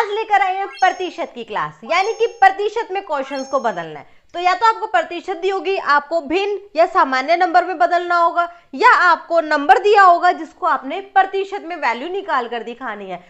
आज लेकर आए हैं प्रतिशत की क्लास, यानी कि प्रतिशत में क्वेश्चंस को बदलना है। तो या तो आपको प्रतिशत दी होगी, आपको भिन्न या सामान्य नंबर में बदलना होगा, या आपको नंबर दिया होगा जिसको आपने प्रतिशत में वैल्यू निकाल कर दिखानी है।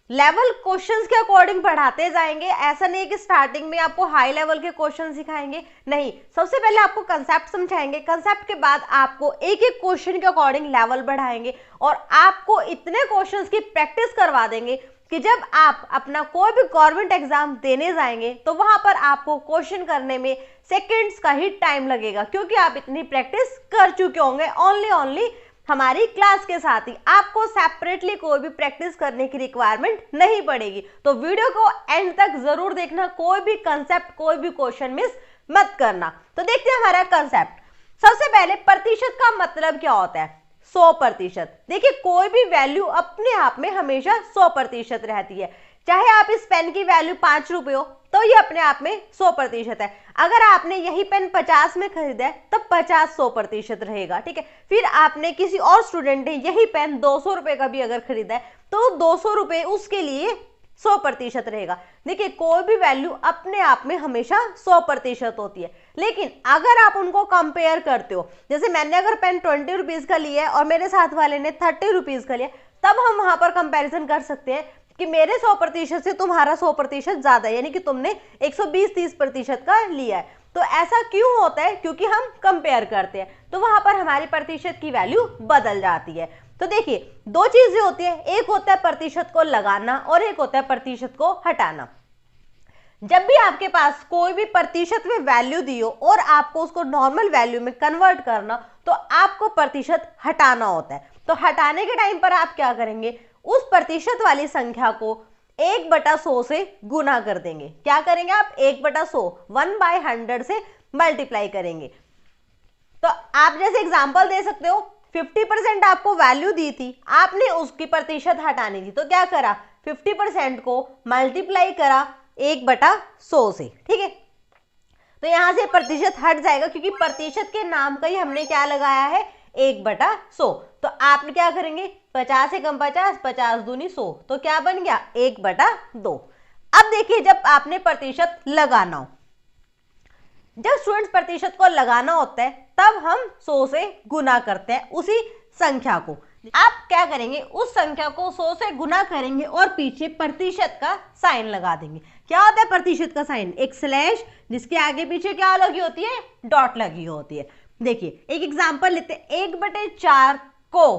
लेवल क्वेश्चंस के अकॉर्डिंग बढ़ाते जाएंगे। ऐसा नहीं है कि स्टार्टिंग में आपको हाई लेवल के क्वेश्चन सिखाएंगे, नहीं, सबसे पहले आपको कंसेप्ट समझाएंगे, कंसेप्ट के बाद आपको एक एक क्वेश्चन के अकॉर्डिंग लेवल बढ़ाएंगे और आपको इतने क्वेश्चंस की प्रैक्टिस करवा देंगे कि जब आप अपना कोई भी गवर्नमेंट एग्जाम देने जाएंगे तो वहां पर आपको क्वेश्चन करने में सेकंड्स का ही टाइम लगेगा, क्योंकि आप इतनी प्रैक्टिस कर चुके होंगे। ओनली हमारी क्लास के साथ ही आपको सेपरेटली कोई भी प्रैक्टिस करने की रिक्वायरमेंट नहीं पड़ेगी। तो वीडियो को एंड तक जरूर देखना, कोई भी कंसेप्ट कोई भी क्वेश्चन मिस मत करना। तो देखते हैं हमारा कंसेप्ट। सबसे पहले प्रतिशत का मतलब क्या होता है? 100%। देखिए, कोई भी वैल्यू अपने आप में हमेशा 100% रहती है। चाहे आप इस पेन की वैल्यू 5 रुपए हो तो ये अपने आप में 100% है। अगर आपने यही पेन 50 में खरीदा है तब 50 100% रहेगा, ठीक है। फिर आपने किसी और स्टूडेंट ने यही पेन 200 रुपए का भी अगर खरीदा है तो 200 रुपए उसके लिए 100% रहेगा। देखिए, कोई भी वैल्यू अपने आप में हमेशा 100% होती है, लेकिन अगर आप उनको कंपेयर करते हो, जैसे मैंने अगर पेन 20 रुपीज का लिया है और मेरे साथ वाले ने 30 रुपीज का लिया, तब हम वहां पर कंपैरिजन कर सकते हैं कि मेरे 100% से तुम्हारा 100% ज्यादा है, यानी कि तुमने 120-30% का लिया है। तो ऐसा क्यों होता है? क्योंकि हम कंपेयर करते हैं, तो वहां पर हमारी प्रतिशत की वैल्यू बदल जाती है। तो देखिए, दो चीजें होती है, एक होता है प्रतिशत को लगाना और एक होता है प्रतिशत को हटाना। जब भी आपके पास कोई भी प्रतिशत में वैल्यू दी हो और आपको उसको नॉर्मल वैल्यू में कन्वर्ट करना, तो आपको प्रतिशत हटाना होता है। तो हटाने के टाइम पर आप क्या करेंगे? उस प्रतिशत वाली संख्या को 1/100 से गुना कर देंगे। क्या करेंगे आप? 1/100 1/100 से मल्टीप्लाई करेंगे। तो आप जैसे एग्जांपल दे सकते हो, 50% आपको वैल्यू दी थी, आपने उसकी प्रतिशत हटानी थी, तो क्या करा? 50% को मल्टीप्लाई करा 1/100 से, ठीक है। तो यहां से प्रतिशत हट जाएगा, क्योंकि प्रतिशत के नाम का ही हमने क्या लगाया है? 1/100। तो आप क्या करेंगे? 50 से कम 50, 50 दूनी 100, तो क्या बन गया? 1/2। अब देखिए, जब आपने प्रतिशत लगाना हो, जब स्टूडेंट्स प्रतिशत को लगाना होता है तब हम 100 से गुना करते हैं उसी संख्या को। आप क्या करेंगे? उस संख्या को 100 से गुना करेंगे और पीछे प्रतिशत का साइन लगा देंगे। क्या होता है प्रतिशत का साइन? एक स्लैश, जिसके आगे पीछे क्या लगी होती है? डॉट लगी होती है। देखिए, एक एग्जांपल लेते हैं, 1/4 को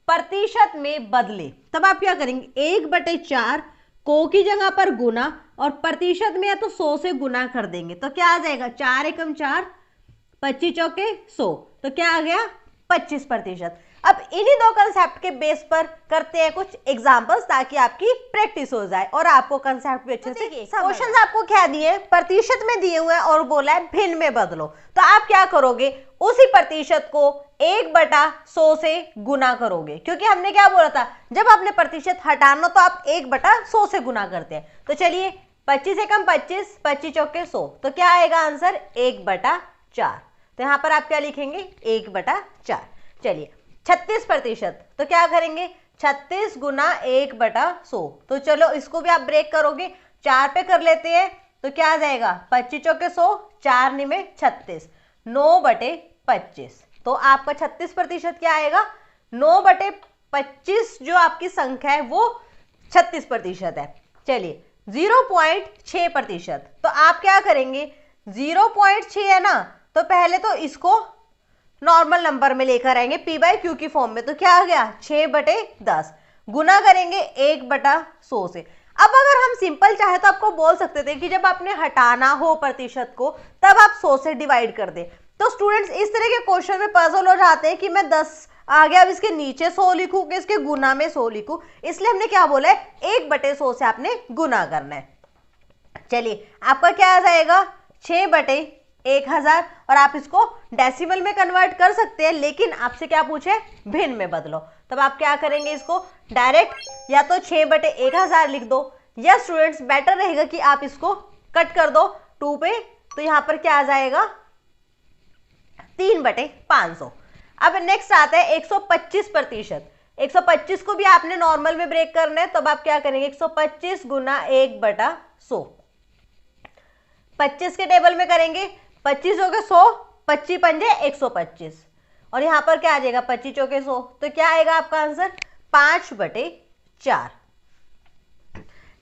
प्रतिशत में बदले, तब आप क्या करेंगे? 1/4 को की जगह पर गुना और प्रतिशत में है तो 100 से गुना कर देंगे, तो क्या आ जाएगा? 4 एकम 4, 25 चौके 100, तो क्या आ गया? 25%। अब इन्हीं दो कंसेप्ट के बेस पर करते हैं कुछ एग्जांपल्स, ताकि आपकी प्रैक्टिस हो जाए और आपको कंसेप्ट भी अच्छे से। क्वेश्चंस आपको क्या दिए? प्रतिशत में दिए हुए हैं और बोला है भिन्न में बदलो। तो आप क्या करोगे? उसी प्रतिशत को 1/100 से गुना करोगे, क्योंकि हमने क्या बोला था? जब आपने प्रतिशत हटाना तो आप 1/100 से गुना करते हैं। तो चलिए, 25 एकम 25, 25 चौके 100, तो क्या आएगा आंसर? 1/4। तो यहां पर आप क्या लिखेंगे? 1/4। चलिए, 36%, तो क्या करेंगे? 36 गुना 1/100। तो चलो, इसको भी आप ब्रेक करोगे, 4 पे कर लेते हैं, तो क्या आ जाएगा? 25 चौके 100, 4 निमे 36, 9/25। तो आपका 36% क्या आएगा? 9/25 जो आपकी संख्या है वो 36% है। चलिए, 0.6%, तो आप क्या करेंगे? 0.6 है ना, तो पहले तो इसको नॉर्मल नंबर में लेकर आएंगे p/q की फॉर्म में, तो क्या आ गया? 6/10 गुना करेंगे 1/100 से। अब अगर हम सिंपल चाहे तो आपको बोल सकते थे कि जब आपने हटाना हो प्रतिशत को तब आप 100 से डिवाइड कर दे। तो स्टूडेंट्स इस तरह के क्वेश्चन में पजल हो जाते हैं कि मैं 10 आ गया, अब इसके नीचे 100 लिखूं कि इसके गुना में 100 लिखूं, इसलिए हमने क्या बोला है? 1/100 से आपने गुना करना है। चलिए, आपका क्या आ जाएगा? 6/1000, और आप इसको डेसिमल में कन्वर्ट कर सकते हैं, लेकिन आपसे क्या पूछे? भिन्न में बदलो। तब आप क्या करेंगे? इसको डायरेक्ट या तो 6/1000 लिख दो, या स्टूडेंट्स बेटर रहेगा कि आप इसको कट कर दो 2 पे, तो यहां पर क्या आ जाएगा? 3/500। अब नेक्स्ट आता है 125%। 125 को भी आपने नॉर्मल में ब्रेक करना है, तो अब आप क्या करेंगे, 125 गुना 1/100, 25 के टेबल में करेंगे, 25 हो गए 100, 25 पंजे 125, और यहां पर क्या आ जाएगा, 25 चौके 100, तो क्या आएगा आपका आंसर 5/4।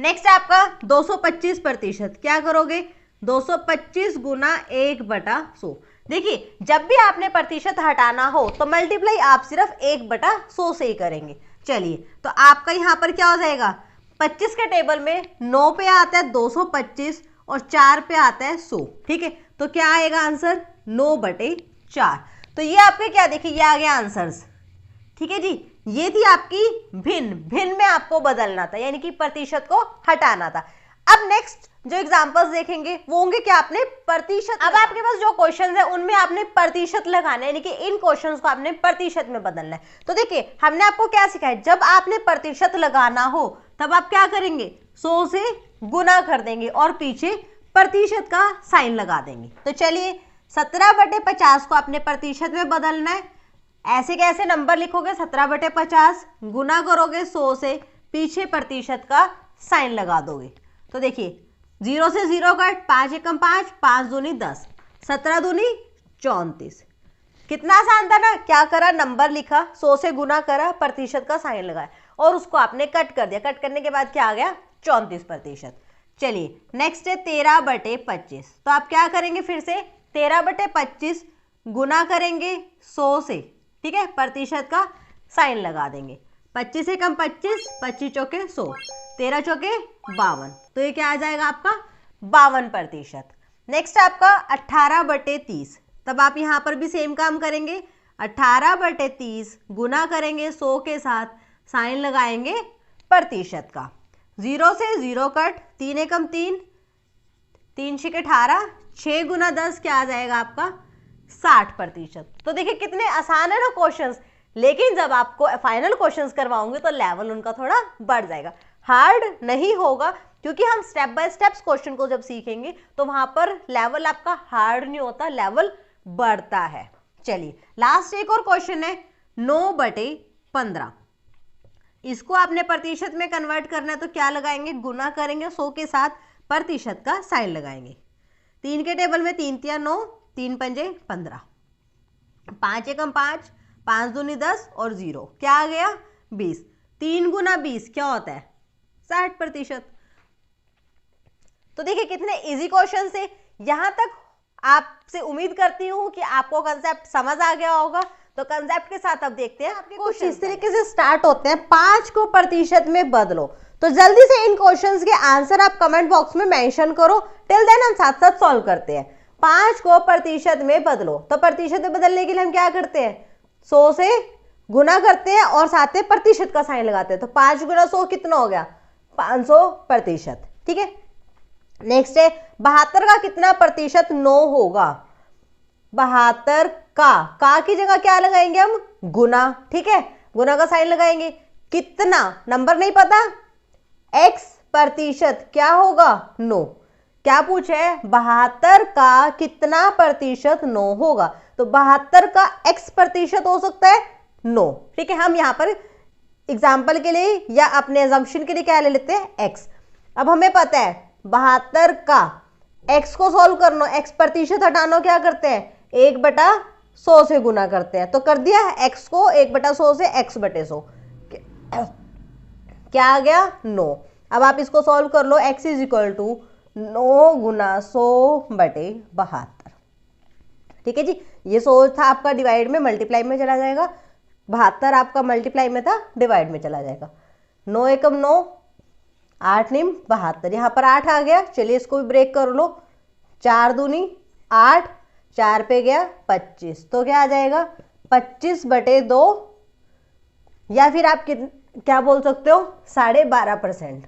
नेक्स्ट आपका 225%, क्या करोगे, 225 गुना 1/100। देखिए जब भी आपने प्रतिशत हटाना हो तो मल्टीप्लाई आप सिर्फ 1/100 से ही करेंगे। चलिए तो आपका यहां पर क्या हो जाएगा, 25 के टेबल में 9 पे आता है 225 और 4 पे आता है 100, ठीक है, तो क्या आएगा आंसर 9/4। तो ये आपके क्या, देखिए ये आ गया आंसर्स, ठीक है जी। ये थी आपकी भिन्न में आपको बदलना था, यानी कि प्रतिशत को हटाना था। अब नेक्स्ट जो एग्जांपल्स देखेंगे वो होंगे कि आपने प्रतिशत, अब आपके पास जो क्वेश्चंस है उनमें आपने प्रतिशत लगाना है, यानी कि इन क्वेश्चंस को आपने प्रतिशत में बदलना है। तो देखिए हमने आपको क्या सिखाया, जब आपने प्रतिशत लगाना हो तब आप क्या करेंगे, 100 से गुना कर देंगे और पीछे प्रतिशत का साइन लगा देंगे। तो चलिए 17/50 को आपने प्रतिशत में बदलना है। ऐसे कैसे नंबर लिखोगे, 17/50 गुना करोगे 100 से, पीछे प्रतिशत का साइन लगा दोगे। तो देखिए 0 से 0 कट, 5 एकम 5, 5 दूनी 10, 17 दूनी 34। कितना आसान था ना, क्या करा, नंबर लिखा, 100 से गुना करा, प्रतिशत का साइन लगाया और उसको आपने कट कर दिया। कट करने के बाद क्या आ गया, 34%। चलिए नेक्स्ट है 13/25, तो आप क्या करेंगे, फिर से 13/25 गुना करेंगे 100 से, ठीक है, प्रतिशत का साइन लगा देंगे। 25 एकम 25, 25 चौके 100, 13 चौके 52, तो ये क्या आ जाएगा आपका 52%। नेक्स्ट आपका 18/30, तब आप यहां पर भी सेम काम करेंगे, 18/30 गुना करेंगे 100 के साथ, साइन लगाएंगे प्रतिशत का, 0 से 0 कट, 3 एकम 3, 3 छके 18, 6 गुना 10 क्या आ जाएगा आपका 60%। तो देखिए कितने आसान है ना क्वेश्चंस, लेकिन जब आपको फाइनल क्वेश्चंस करवाऊंगे तो लेवल उनका थोड़ा बढ़ जाएगा, हार्ड नहीं होगा, क्योंकि हम स्टेप बाय स्टेप्स क्वेश्चन को जब सीखेंगे तो वहां पर लेवल आपका हार्ड नहीं होता, लेवल बढ़ता है। चलिए लास्ट एक और क्वेश्चन है 9/15, इसको आपने प्रतिशत में कन्वर्ट करना है, तो क्या लगाएंगे, गुना करेंगे 100 के साथ, प्रतिशत का साइन लगाएंगे। 3 के टेबल में 3 तिया 9, 3 पंजे 15, 5 एकम 5, 5 दूनी 10 और 0 क्या आ गया 20, 3 गुना 20 क्या होता है 60%। तो देखिए कितने इजी क्वेश्चन से, यहां तक आपसे उम्मीद करती हूं कि आपको कंसेप्ट समझ आ गया होगा। तो कंसेप्ट के साथ अब देखते हैं आपके कुछ इस तरीके से स्टार्ट होते हैं, 5 को प्रतिशत में बदलो। तो जल्दी से इन क्वेश्चंस के आंसर आप कमेंट बॉक्स में मेंशन करो, टिल देन हम साथ साथ सॉल्व करते हैं। 5 को प्रतिशत में बदलो, तो प्रतिशत में बदलने के लिए हम क्या करते हैं, 100 से गुना करते हैं और साथ में प्रतिशत का साइन लगाते हैं। तो 5 गुना 100 कितना हो गया 500%, ठीक है। नेक्स्ट है 72 का कितना प्रतिशत 9 होगा, 72 का की जगह क्या लगाएंगे हम, गुना, ठीक है, गुना का साइन लगाएंगे। कितना, नंबर नहीं पता, x प्रतिशत क्या होगा 9, क्या पूछा है 72 का कितना प्रतिशत 9 होगा, तो 72 का x प्रतिशत हो सकता है 9, ठीक है। हम यहां पर एग्जाम्पल के लिए या अपने अजम्पशन के लिए क्या ले लेते हैं x। अब हमें पता है 72 का x को सॉल्व करना, x प्रतिशत हटाना क्या करते हैं 1/100 से गुना करते हैं, तो कर दिया x को 1/100 से x/100 क्या आ गया 9। अब आप इसको सॉल्व कर लो, x इज इक्वल टू 9 गुना 100/72, ठीक है जी। ये 100 था आपका डिवाइड में, मल्टीप्लाई में चला जाएगा, 72 आपका मल्टीप्लाई में था, डिवाइड में चला जाएगा। 9 एकम 9, 8 निम 72, यहाँ पर 8 आ गया। चलिए इसको भी ब्रेक कर लो, 4 दूनी 8, 4 पे गया 25, तो क्या आ जाएगा 25/2, या फिर आप क्या बोल सकते हो 12.5%।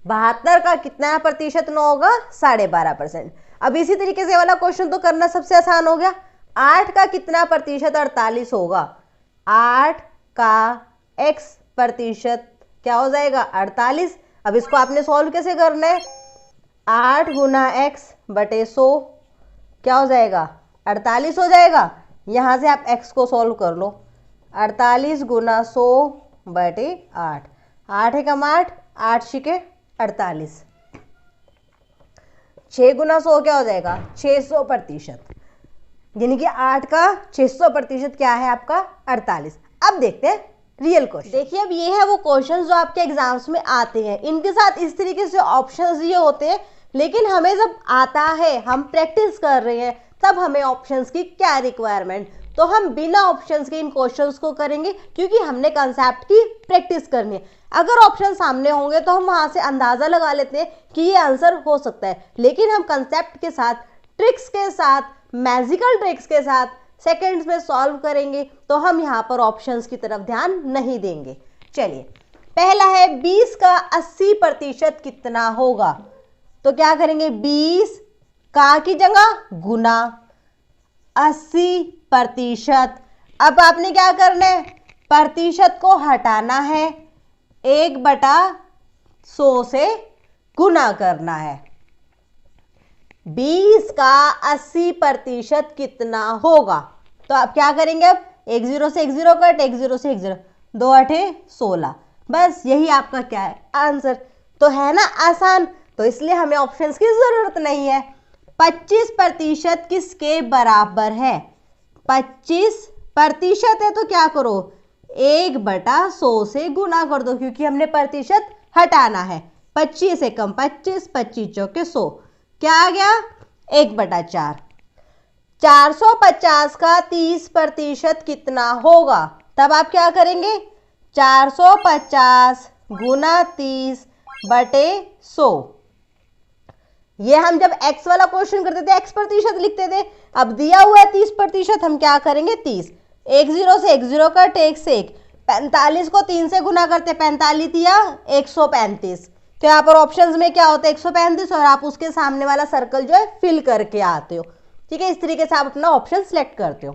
72 का कितना प्रतिशत 9 होगा 12.5%। अब इसी तरीके से वाला क्वेश्चन तो करना सबसे आसान हो गया। 8 का कितना प्रतिशत 48 होगा, 8 का x प्रतिशत क्या हो जाएगा 48। अब इसको आपने सॉल्व कैसे करना है, 8 गुना x/100 क्या हो जाएगा 48 हो जाएगा। यहां से आप x को सॉल्व कर लो, 48 गुना 100 बटे 8, 8 एकम 8, 8 छिके 48, 6 गुना 100 क्या हो जाएगा 600%, यानी कि 8 का 600% क्या है आपका 48। अब देखते हैं रियल क्वेश्चन। देखिए अब ये है वो क्वेश्चन जो आपके एग्जाम्स में आते हैं, इनके साथ इस तरीके से ऑप्शंस ये होते हैं, लेकिन हमें जब आता है, हम प्रैक्टिस कर रहे हैं, तब हमें ऑप्शंस की क्या रिक्वायरमेंट, तो हम बिना ऑप्शंस के इन क्वेश्चंस को करेंगे क्योंकि हमने कंसेप्ट की प्रैक्टिस करनी है। अगर ऑप्शन सामने होंगे तो हम वहां से अंदाजा लगा लेते हैं कि ये आंसर हो सकता है, लेकिन हम कंसेप्ट के साथ, ट्रिक्स के साथ, मैजिकल ट्रिक्स के साथ सेकंड्स में सॉल्व करेंगे, तो हम यहाँ पर ऑप्शंस की तरफ ध्यान नहीं देंगे। चलिए पहला है 20 का 80% कितना होगा, तो क्या करेंगे 20 का की जगह गुना 80%। अब आपने क्या करना है, प्रतिशत को हटाना है, 1/100 से गुना करना है। 20 का 80% कितना होगा, तो आप क्या करेंगे, अब 1 0 से 1 0 कट, 1 0 से 1 0, 2 8 16, बस यही आपका क्या है आंसर। तो है ना आसान, तो इसलिए हमें ऑप्शंस की जरूरत नहीं है। 25% किसके बराबर है, 25% है तो क्या करो 1/100 से गुना कर दो, क्योंकि हमने प्रतिशत हटाना है। 25 एकम 25, 25 चौके 100, क्या आ गया 1/4। 450 का 30% कितना होगा, तब आप क्या करेंगे 450 गुना 30/100। ये हम जब x वाला क्वेश्चन करते थे x प्रतिशत लिखते थे, अब दिया हुआ है 30%, हम क्या करेंगे 30, 1 0 से 1 0 कट, 1 से 1, 45 को 3 से गुना करते, 45 दिया 135, तो यहाँ पर ऑप्शंस में क्या होता है 135, और आप उसके सामने वाला सर्कल जो है फिल करके आते हो। ठीक है, इस तरीके से आप अपना ऑप्शन सिलेक्ट करते हो।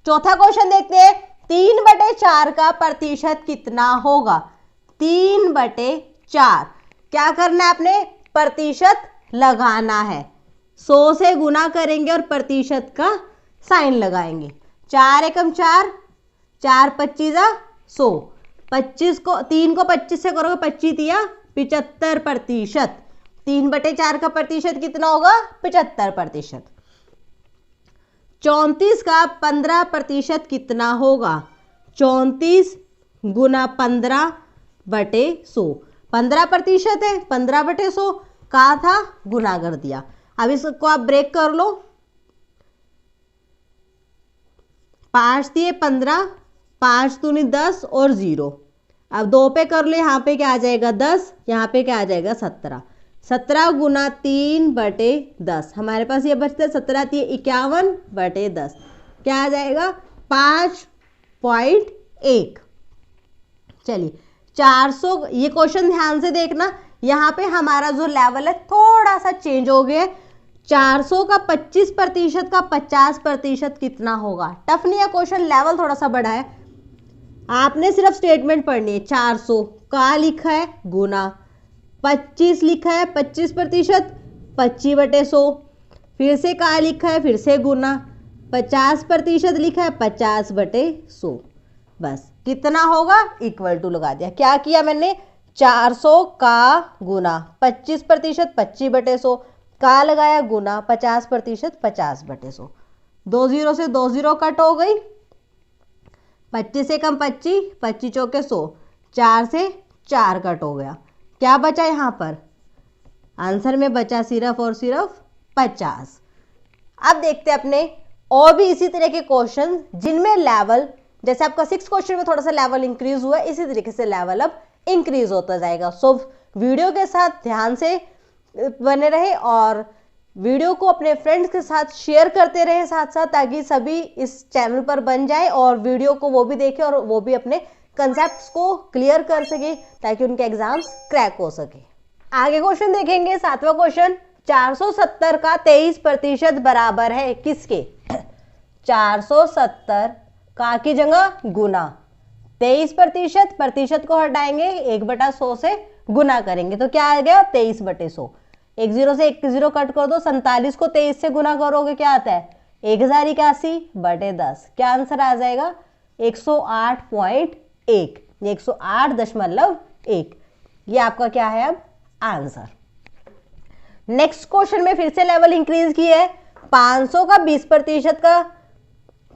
चौथा क्वेश्चन देखते हैं, 3/4 का प्रतिशत कितना होगा, 3/4, क्या करना है आपने प्रतिशत लगाना है, 100 से गुना करेंगे और प्रतिशत का साइन लगाएंगे। 4 एकम 4, 4 25 100, 25 को 3 को 25 से करोगे 25 दिया 75%, 3/4 का प्रतिशत कितना होगा 75%। 34 का 15% कितना होगा, 34 गुना 15/100, 15% है, 15/100 कहा था गुना कर दिया। अब इसको आप ब्रेक कर लो, 5 दिए 15, 5 दूनी 10 और 0, अब 2 पे कर लो, यहाँ पे क्या आ जाएगा 10, यहाँ पे क्या आ जाएगा 17, 17 गुना 3/10, हमारे पास ये बचता है 17 3 51/10, क्या आ जाएगा 5.1। चलिए 400, ये क्वेश्चन ध्यान से देखना, यहाँ पे हमारा जो लेवल है थोड़ा सा चेंज हो गया। 400 का 25% का 50% कितना होगा, टफ नहीं है क्वेश्चन, लेवल थोड़ा सा बड़ा है। आपने सिर्फ स्टेटमेंट पढ़नी है, 400 का लिखा है गुना, 25 लिखा है 25%, 25/100, फिर से का लिखा है, फिर से गुना, 50% लिखा है 50/100, बस कितना होगा इक्वल टू लगा दिया। क्या किया मैंने, 400 का गुना 25%, 25/100, का लगाया गुना 50%, 50/100, 2 0 से 2 0 कट हो गई, 25 से कम 25, 25 चौके 100, 4 से 4 कट हो गया, क्या बचा यहाँ पर आंसर में बचा सिर्फ और सिर्फ 50। अब देखते हैं अपने और भी इसी तरह के क्वेश्चन जिनमें लेवल, जैसे आपका 6 क्वेश्चन में थोड़ा सा लेवल इंक्रीज हुआ है, इसी तरीके से लेवल अब इंक्रीज होता जाएगा। सो वीडियो के साथ ध्यान से बने रहे और वीडियो को अपने फ्रेंड्स के साथ शेयर करते रहे साथ साथ, ताकि सभी इस चैनल पर बन जाए और वीडियो को वो भी देखें और वो भी अपने कंसेप्ट्स को क्लियर कर सके, ताकि उनके एग्जाम्स क्रैक हो सके। आगे क्वेश्चन देखेंगे, 7वां क्वेश्चन, 470 का 23% बराबर है किसके, 470 का की जगह गुना 23%, प्रतिशत को हटाएंगे 1/100 से गुना करेंगे, तो क्या आ गया 23/100, 1 0 से 1 0 कट कर दो, 47 को 23 से गुना करोगे क्या आता है 1081/10, क्या आंसर आ जाएगा 108.1, 108.1। ये आपका क्या है अब आंसर। नेक्स्ट क्वेश्चन में फिर से लेवल इंक्रीज की है। 500 का 20% का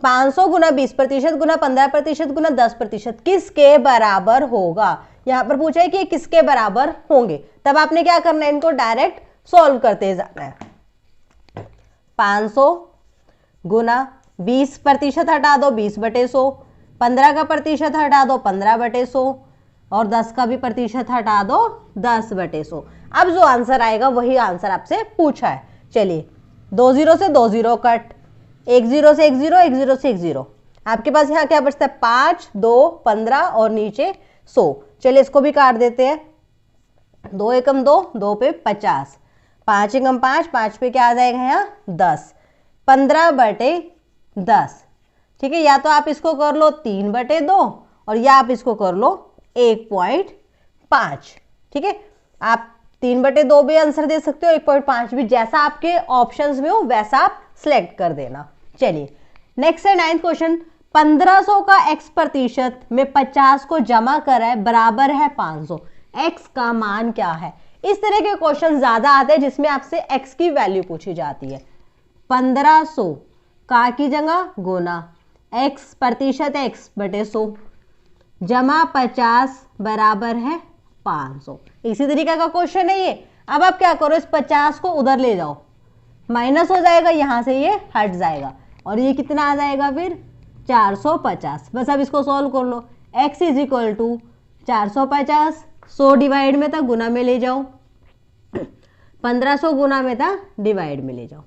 500 गुना 20% गुना 15% गुना 10% किसके बराबर होगा। यहां पर पूछा है कि किसके बराबर होंगे, तब आपने क्या करना है, इनको डायरेक्ट सॉल्व करते जाना है। 500 गुना 20% हटा दो 20/100, 15 का प्रतिशत हटा दो 15/100 और 10 का भी प्रतिशत हटा दो 10/100। अब जो आंसर आएगा वही आंसर आपसे पूछा है। चलिए 2 0 से 2 0 कट, 1 0 से 1 0, 1 0 से 1 0। आपके पास यहाँ क्या बचता है 5 2 15 और नीचे 100। चलिए इसको भी काट देते हैं। 2 एकम 2, 2 पे 50, 5 एकम 5, 5 पे क्या आ जाएगा यहाँ 10, 15/10। ठीक है, या तो आप इसको कर लो 3/2 और या आप इसको कर लो 1.5। ठीक है, आप 3/2 भी आंसर दे सकते हो, 1.5 भी, जैसा आपके ऑप्शंस में हो वैसा आप सिलेक्ट कर देना। चलिए नेक्स्ट है 9th क्वेश्चन। 1500 का x% में 50 को जमा करा है बराबर है 500, x का मान क्या है। इस तरह के क्वेश्चन ज्यादा आते हैं जिसमें आपसे x की वैल्यू पूछी जाती है। 1500 का की जगह गुना x% है x/100 जमा 50 बराबर है 500। इसी तरीके का क्वेश्चन है ये। अब आप क्या करो, इस 50 को उधर ले जाओ, माइनस हो जाएगा, यहां से ये हट जाएगा और ये कितना आ जाएगा फिर 450। बस अब इसको सॉल्व कर लो। x = 450, 100 डिवाइड में था गुना में ले जाओ, 1500 गुना में था डिवाइड में ले जाओ।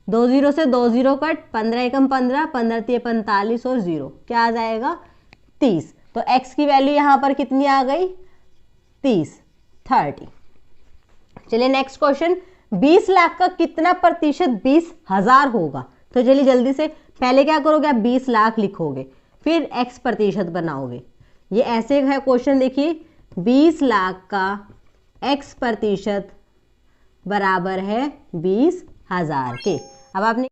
2 0 से 2 0 कट, 15 एकम 15, 15 3 45 और 0, क्या आ जाएगा 30। तो x की वैल्यू यहां पर कितनी आ गई 30। चलिए नेक्स्ट क्वेश्चन। 20 लाख का कितना प्रतिशत 20,000 होगा। तो चलिए जल्दी से पहले क्या करोगे, आप 20 लाख लिखोगे, फिर x% बनाओगे। ये ऐसे है क्वेश्चन, देखिए 20 लाख का x% बराबर है 20,000 के। अब आपने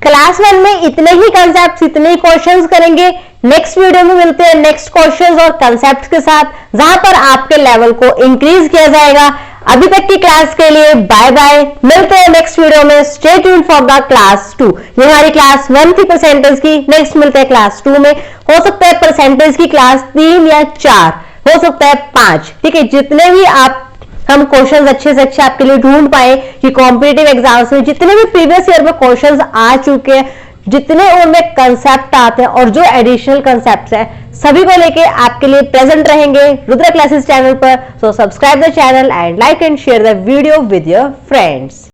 क्लास 1 में इतने ही कंसेप्ट, इतने ही क्वेश्चंस करेंगे। नेक्स्ट वीडियो में मिलते हैं नेक्स्ट क्वेश्चंस और कंसेप्ट्स के साथ, जहां पर आपके लेवल को इंक्रीज किया जाएगा। अभी तक की क्लास के लिए बाय बाय, मिलते हैं नेक्स्ट वीडियो में। Stay tuned for the class 2। ये हमारी क्लास 1 थी परसेंटेज की, नेक्स्ट मिलते हैं क्लास 2 में। हो सकता है परसेंटेज की क्लास 3 या 4, हो सकता है 5। ठीक है, जितने भी आप हम क्वेश्चंस अच्छे से अच्छे आपके लिए ढूंढ पाए कि कॉम्पिटिटिव एग्जाम्स में जितने भी प्रीवियस ईयर में क्वेश्चंस आ चुके हैं, जितने उनमें कंसेप्ट आते हैं और जो एडिशनल कंसेप्ट है, सभी को लेके आपके लिए प्रेजेंट रहेंगे रुद्रा क्लासेस चैनल पर। So subscribe the channel and like and share the video with your friends.